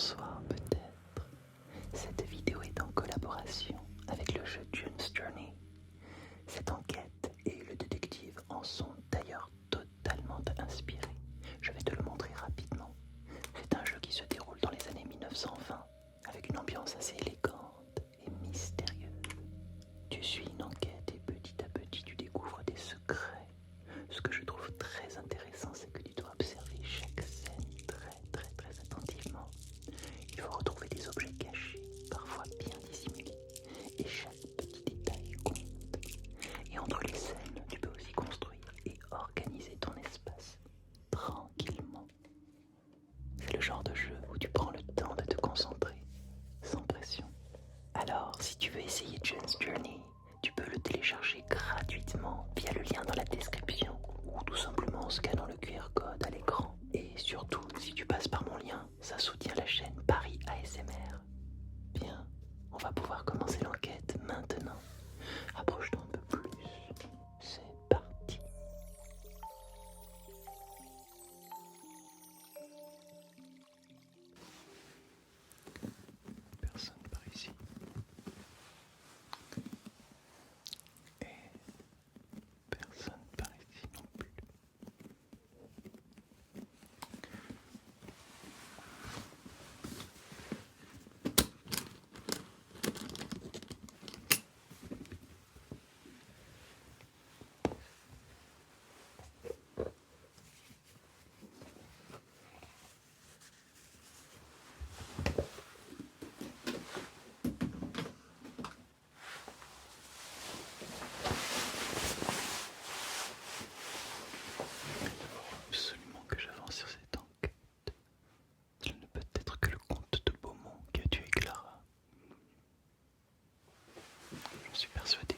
Bonsoir peut-être. Cette vidéo est en collaboration avec le jeu June's Journey. Cette enquête et le détective en sont d'ailleurs totalement inspirés. Je vais te le montrer rapidement. C'est un jeu qui se déroule dans les années 1920 avec une ambiance assez élégante et mystérieuse. Tu suis une enquête et petit à petit tu découvres des secrets. Ce que je trouve très intéressant, c'est que tu dois observer chaque scène très attentivement. Il faut retrouver des objets cachés, parfois bien dissimulés, et chaque petit détail compte. Et entre les scènes, tu peux aussi construire et organiser ton espace tranquillement. C'est le genre de jeu où tu prends le temps de te concentrer, sans pression. Alors, si tu veux essayer June's Journey, tu peux le télécharger gratuitement via le lien dans la description ou tout simplement en scannant le QR code à l'écran. Et surtout, si tu passes par mon lien, ça soutient la chaîne Paris ASMR. Bien, on va pouvoir commencer l'enquête maintenant. Approche-toi un peu plus. C'est parti. Personne par ici. Et personne par ici non plus. Absolument que j'avance sur cette enquête. Ce ne peut être que le comte de Beaumont qui a tué Clara. J'en suis persuadé.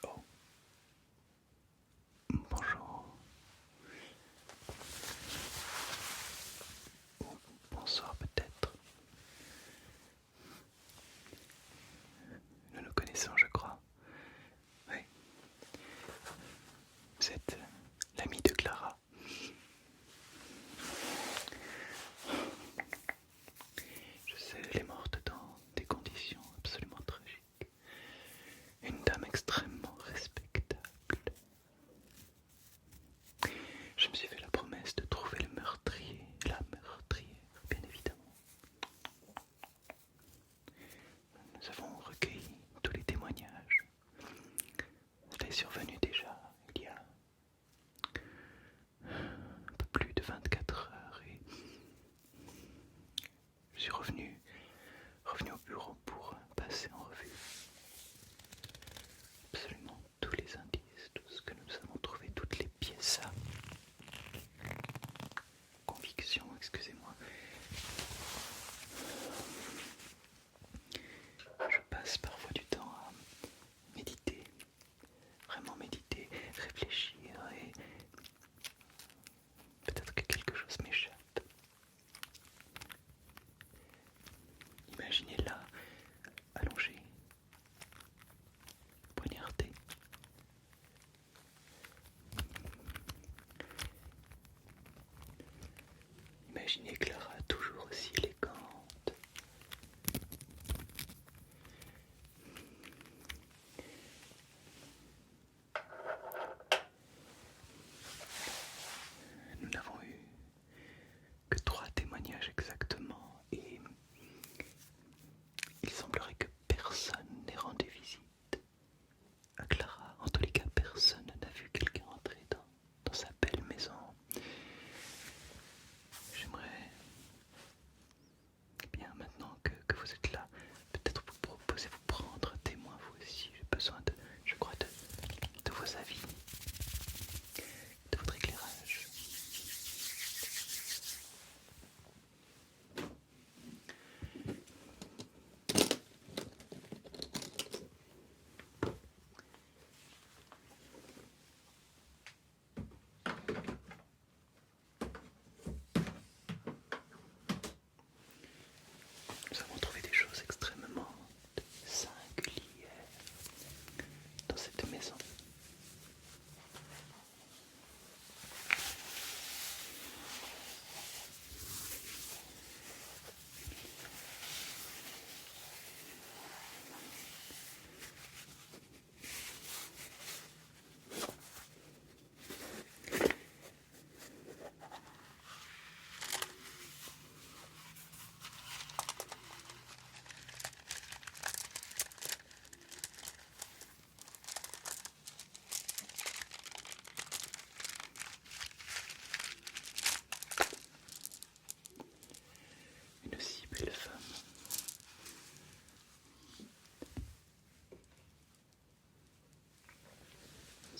Oh. Bonjour. Ou bonsoir peut-être. Nous nous connaissons, je crois. Oui. Vous êtes l'ami de Clara. Je sais, elle est morte dans des conditions absolument tragiques. Une dame extrêmement respectable. Je me suis fait la promesse de trouver le meurtrier, la meurtrière, bien évidemment. Nous avons recueilli tous les témoignages. Cela est survenu déjà il y a un peu plus de 24 heures et je suis revenu au bureau pour passer en revue absolument tous les indices, tout ce que nous avons trouvé, toutes les pièces à conviction, excusez-moi. Je passe parfois du temps à méditer, vraiment méditer, réfléchir et peut-être que quelque chose m'échappe. Imaginez là, allongé, poignardé. Imaginez Clara toujours aussi élégante. Nous n'avons eu que 3 témoignages exactement et il semblerait que personne n'ait rendu visite à Clara. En tous les cas, personne n'a vu quelqu'un entrer dans sa belle maison. J'aimerais bien maintenant que vous êtes là, peut-être vous proposer vous prendre témoin vous aussi. J'ai besoin je crois, de vos avis, de votre éclairage. Nous avons trouvé des choses extrêmement singulières dans cette maison.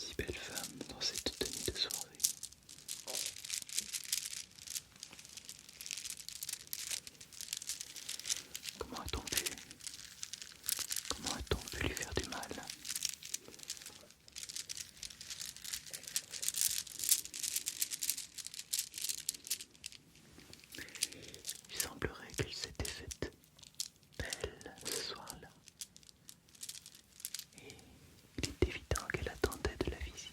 si belle femme dans cette tenue de soirée. Comment a-t-on pu lui faire du mal? Il semblerait qu'elle s'était faite belle ce soir-là. Et il est évident qu'elle attendait de la visite.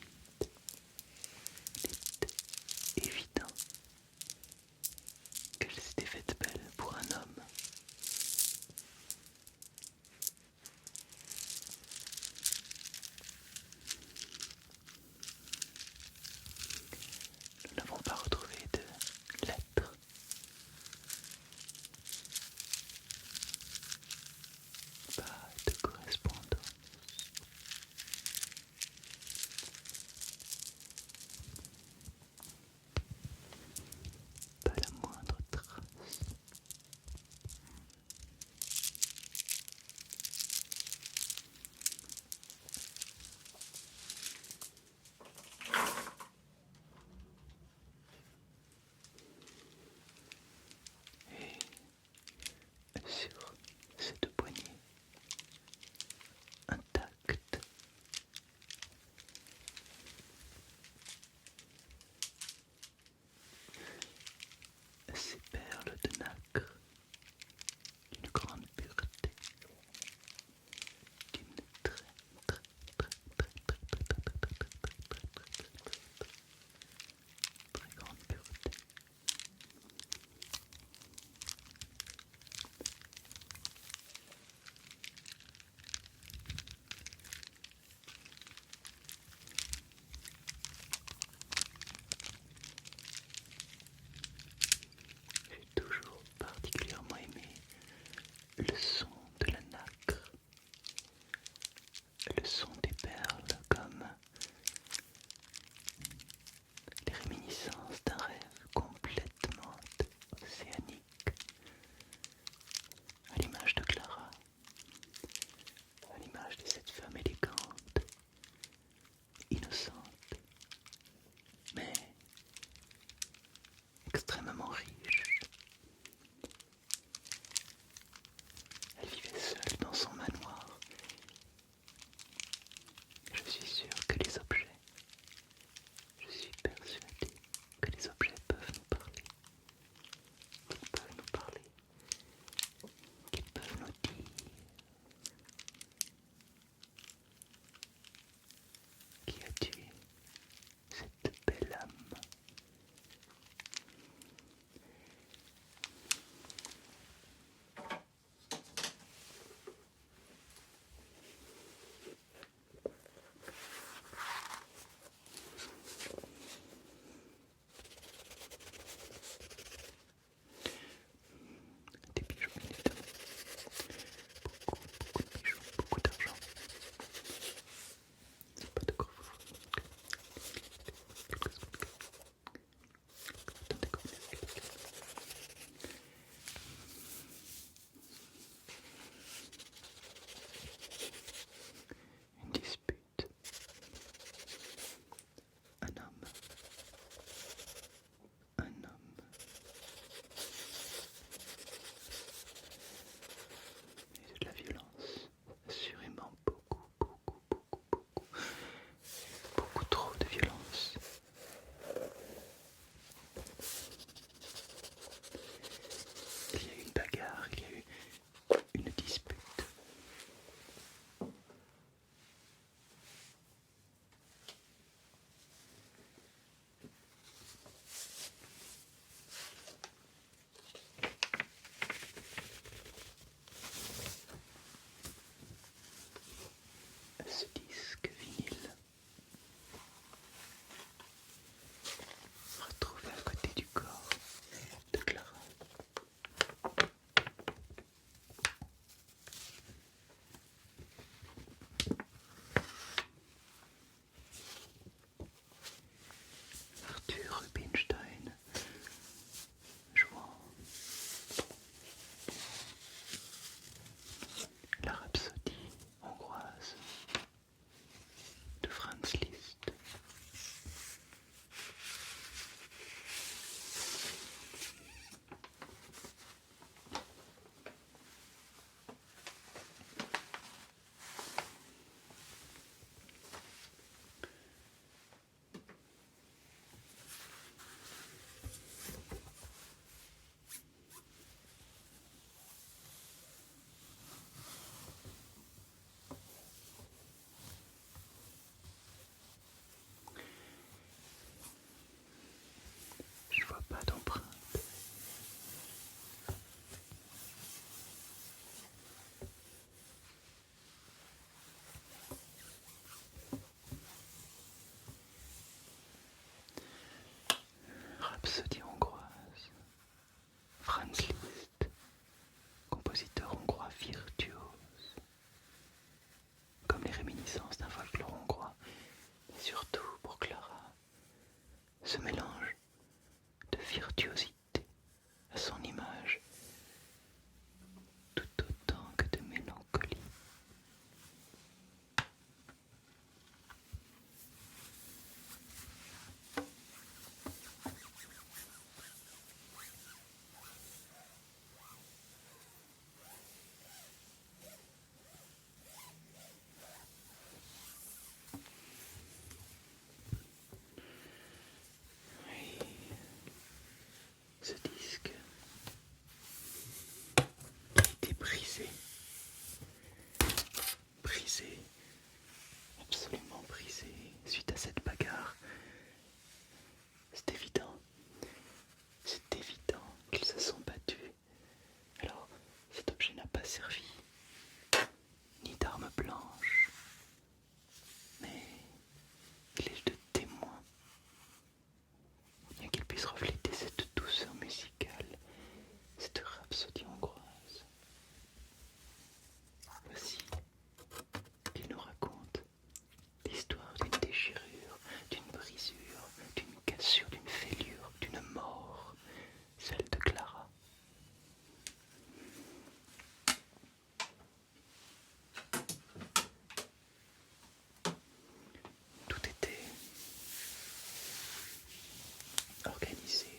rhapsodie hongroise. Franz Liszt, compositeur hongrois virtuose, comme les réminiscences d'un folklore hongrois, mais surtout pour Clara, ce mélange de virtuosité à son image, tout autant que de mélancolie. Oui, ce disque a été brisé, absolument brisé suite à cette bagarre. C'est évident qu'ils se sont battus. Alors, cet objet n'a pas servi ni d'arme blanche, mais il est de témoin, bien qu'il puisse refléter cette douceur musicale, cette rhapsodie hongroise. Voici qu'il nous raconte l'histoire d'une déchirure, d'une brisure, d'une cassure, d'une fêlure, d'une mort, celle de Clara. Tout était organisé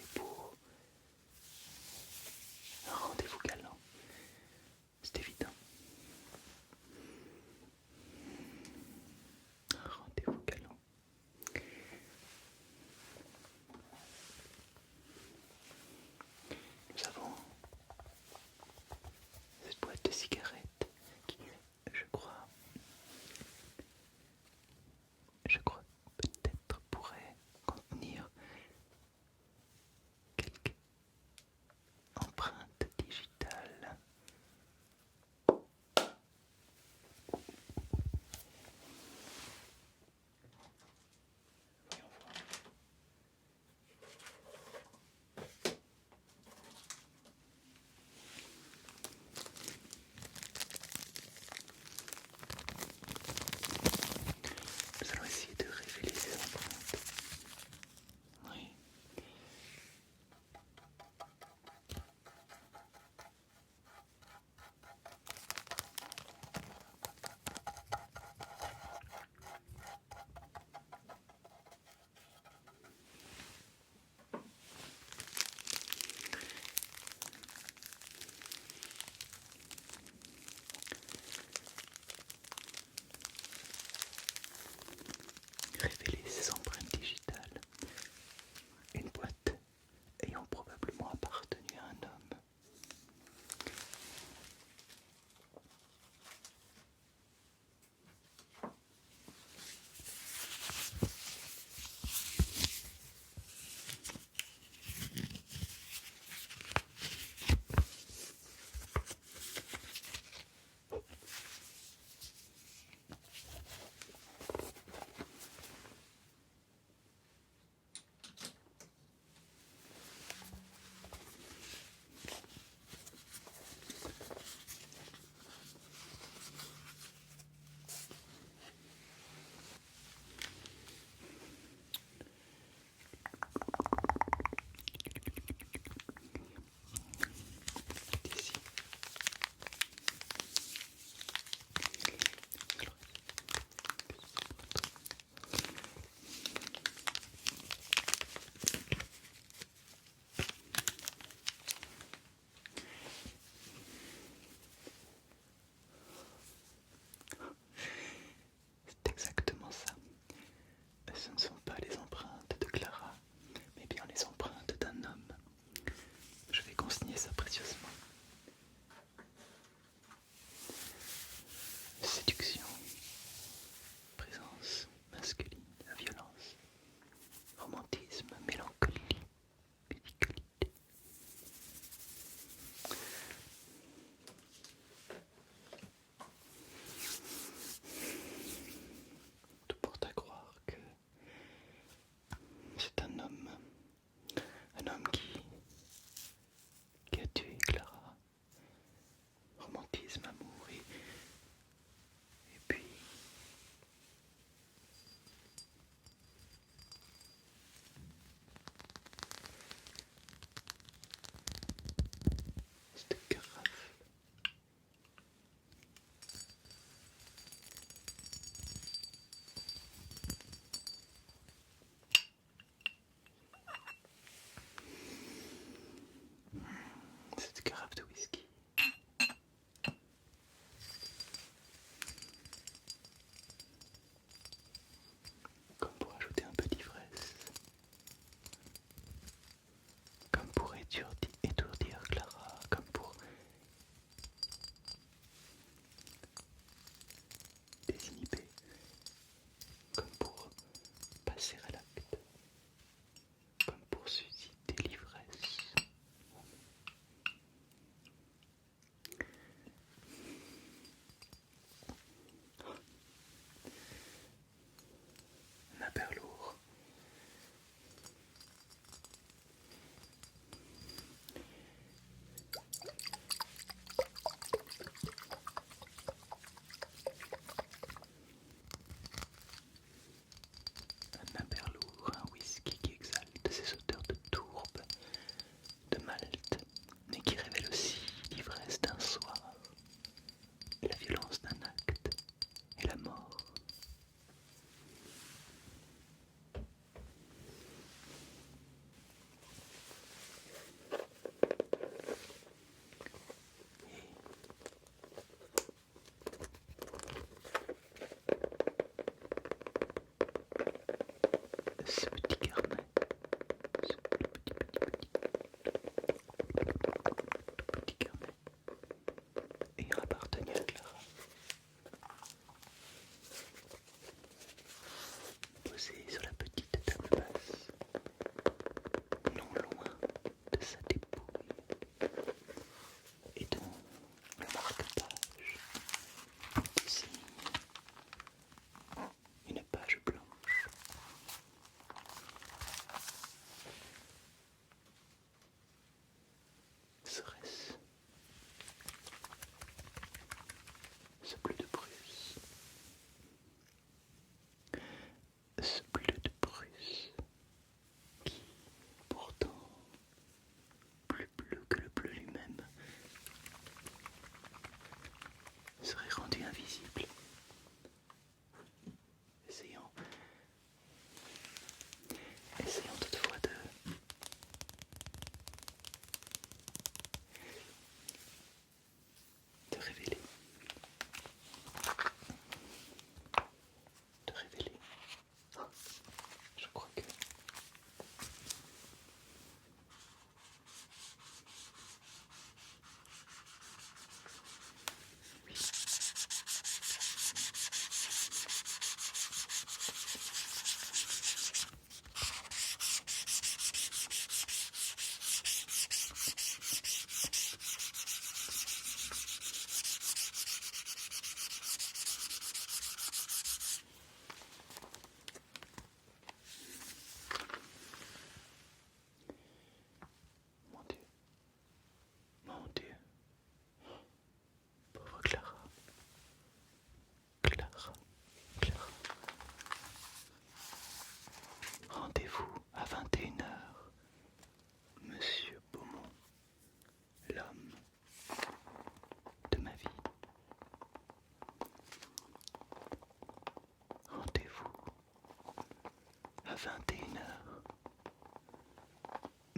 21h,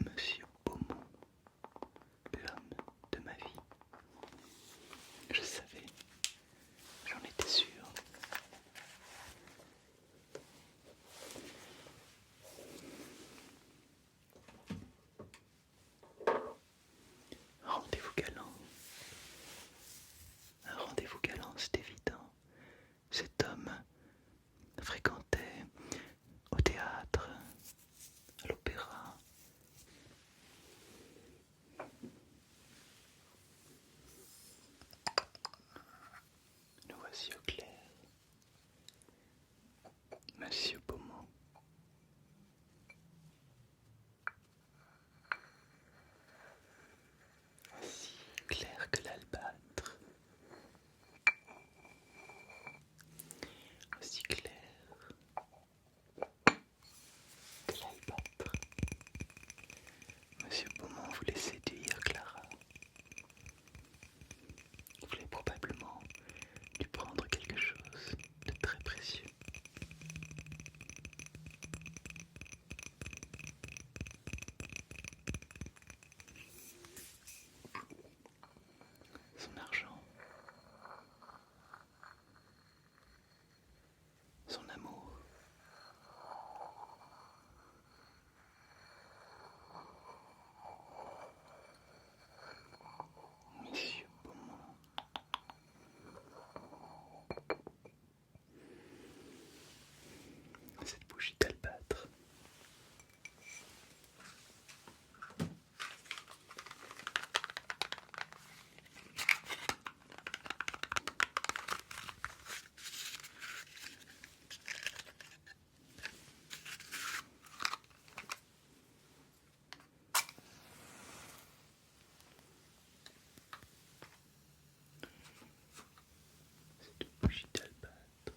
Monsieur Beaumont, l'homme de ma vie. Je savais, j'en étais sûr. Rendez-vous galant. Un rendez-vous galant, c'est évident. Cet homme fréquentait au théâtre, à l'opéra. Nous voici au clair. Monsieur Beaumont. Aussi clair que l'albâtre. Aussi clair que l'albâtre. Monsieur Beaumont voulait séduire Clara. Il voulait probablement lui prendre quelque chose de très précieux. Son argent, son amour. Monsieur Beaumont. Cette bougie d'albâtre. Cette bougie d'albâtre.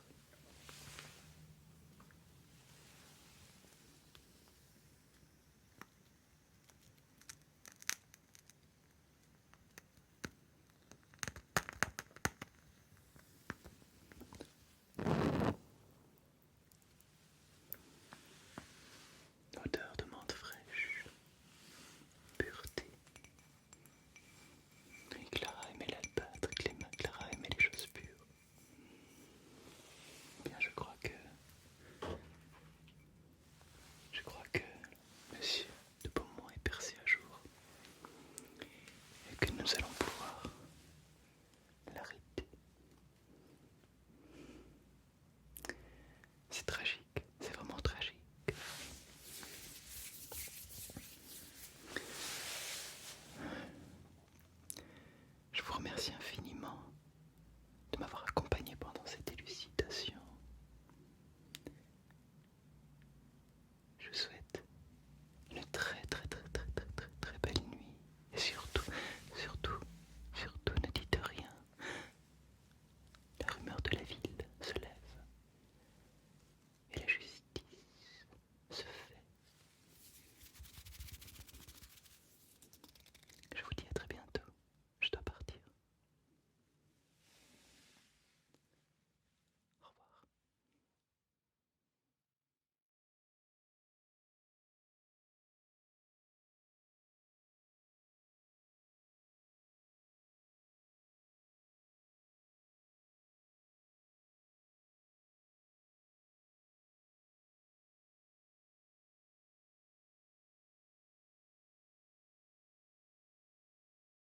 Odeur de menthe fraîche, pureté. Et Clara aimait l'albâtre, Clara aimait les choses pures. Bien, je crois que Monsieur de Beaumont est percé à jour et que nous allons pouvoir l'arrêter. C'est tragique, c'est vraiment tragique. Je vous remercie infiniment de m'avoir accompagné pendant cette élucidation. Je vous souhaite